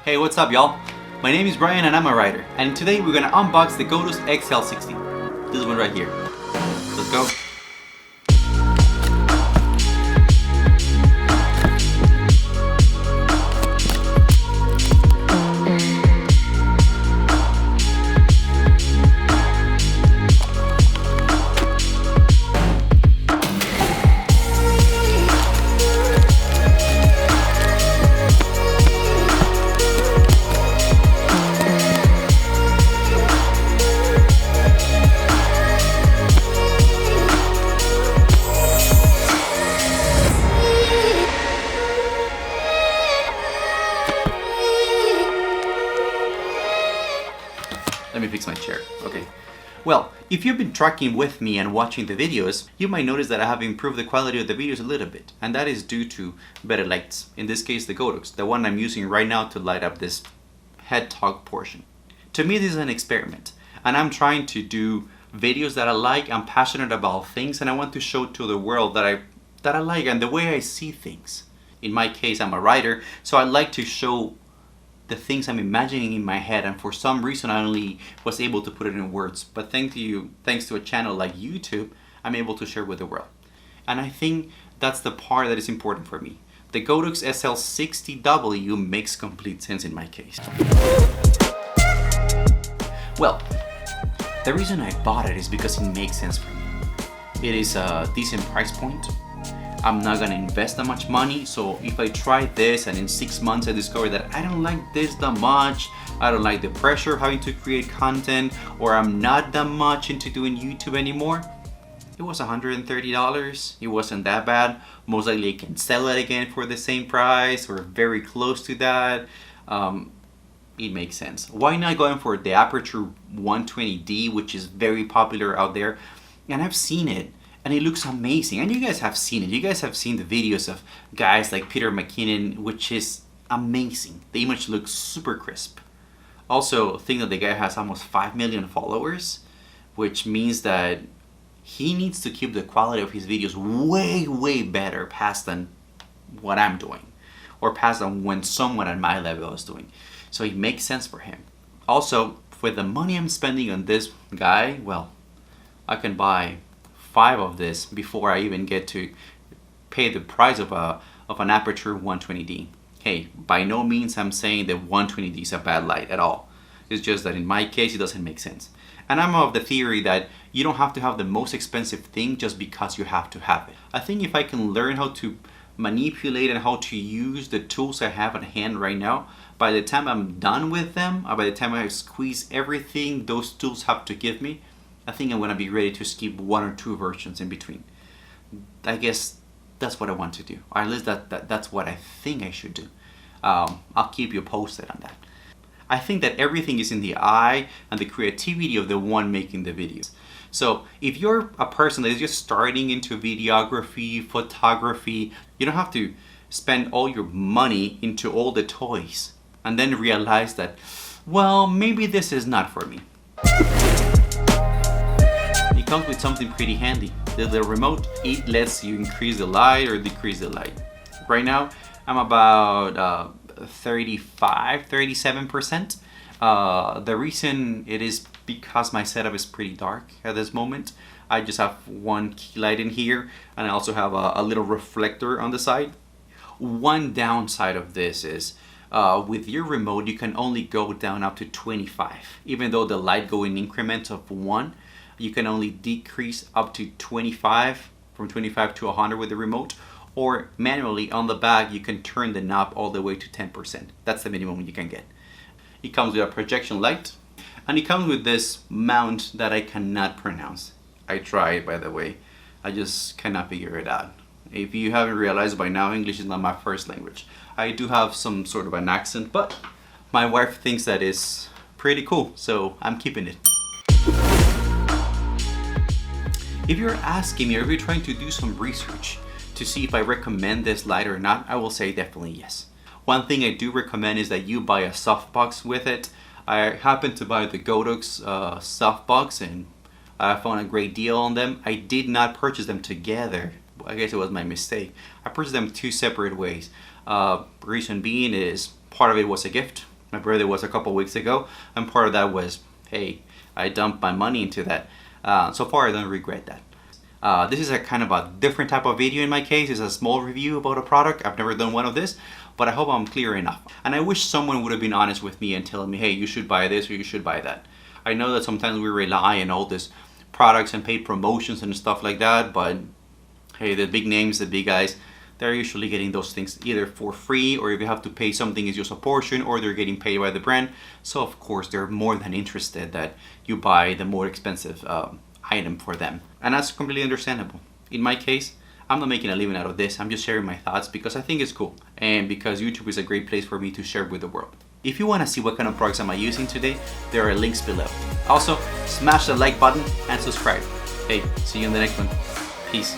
Hey, what's up, y'all? My name is Brian and I'm a writer, and today we're gonna unbox the GODOX XL60. This one right here. Let's go. Let me fix my chair. Okay. Well, if you've been tracking with me and watching the videos, you might notice that I have improved the quality of the videos a little bit, and that is due to better lights. In this case, the GODOX, the one I'm using right now to light up this head talk portion. To me, this is an experiment, and I'm trying to do videos that I like. I'm passionate about things, and I want to show to the world that I like and the way I see things. In my case, I'm a writer, so I like to show the things I'm imagining in my head, and for some reason I only was able to put it in words, but thanks to a channel like YouTube, I'm able to share with the world. And I think that's the part that is important for me. The GODOX SL60W makes complete sense in my case. Well, the reason I bought it is because it makes sense for me. It is a decent price point. I'm not gonna invest that much money, so if I try this and in 6 months I discover that I don't like this that much, I don't like the pressure of having to create content, or I'm not that much into doing YouTube anymore, it was $130. It wasn't that bad. Most likely I can sell it again for the same price or very close to that. It makes sense. Why not going for the Aputure 120D, which is very popular out there? And I've seen it, and it looks amazing, and you guys have seen it. You guys have seen the videos of guys like Peter McKinnon, which is amazing. The image looks super crisp. Also, think that the guy has almost 5 million followers, which means that he needs to keep the quality of his videos way better past than what I'm doing, or past than when someone at my level is doing. So it makes sense for him. Also, with the money I'm spending on this guy, well, I can buy 5 of this before I even get to pay the price of an Aputure 120D. Hey, by no means I'm saying that 120D is a bad light at all. It's just that in my case it doesn't make sense. And I'm of the theory that you don't have to have the most expensive thing just because you have to have it. I think if I can learn how to manipulate and how to use the tools I have at hand right now, by the time I'm done with them, or by the time I squeeze everything those tools have to give me, I think I'm gonna be ready to skip 1 or 2 versions in between. I guess that's what I want to do, or at least that's what I think I should do. I'll keep you posted on that. I think that everything is in the eye and the creativity of the one making the videos. So if you're a person that is just starting into videography, photography, you don't have to spend all your money into all the toys and then realize that, well, maybe this is not for me. It comes with something pretty handy. The remote, it lets you increase the light or decrease the light. Right now, I'm about 37%. The reason it is because my setup is pretty dark at this moment. I just have one key light in here, and I also have a little reflector on the side. One downside of this is with your remote, you can only go down up to 25. Even though the light go in increments of 1, you can only decrease up to 25, from 25 to 100 with the remote, or manually on the back you can turn the knob all the way to 10%. That's the minimum you can get. It comes with a projection light, and it comes with this mount that I cannot pronounce. I tried, by the way. I just cannot figure it out. If you haven't realized by now, English is not my first language. I do have some sort of an accent, but my wife thinks that is pretty cool, so I'm keeping it. If you're asking me, or if you're trying to do some research to see if I recommend this light or not, I will say definitely yes. One thing I do recommend is that you buy a softbox with it. I happened to buy the GODOX softbox, and I found a great deal on them. I did not purchase them together. I guess it was my mistake. I purchased them 2 separate ways. Reason being is part of it was a gift, My birthday was a couple weeks ago, and part of that was, hey, I dumped my money into that. So far I don't regret that. This is a kind of a different type of video in my case. It's a small review about a product. I've never done one of this, but I hope I'm clear enough. And I wish someone would have been honest with me and telling me, hey, you should buy this or you should buy that. I know that sometimes we rely on all these products and paid promotions and stuff like that, but hey, the big names, the big guys, they're usually getting those things either for free, or if you have to pay something, it's just a portion, or they're getting paid by the brand. So of course they're more than interested that you buy the more expensive item for them, and that's completely understandable. In my case, I'm not making a living out of this. I'm just sharing my thoughts because I think it's cool, and because YouTube is a great place for me to share with the world. If you want to see what kind of products am I using today, there are links below. Also, smash the like button and subscribe. Hey, see you in the next one. Peace.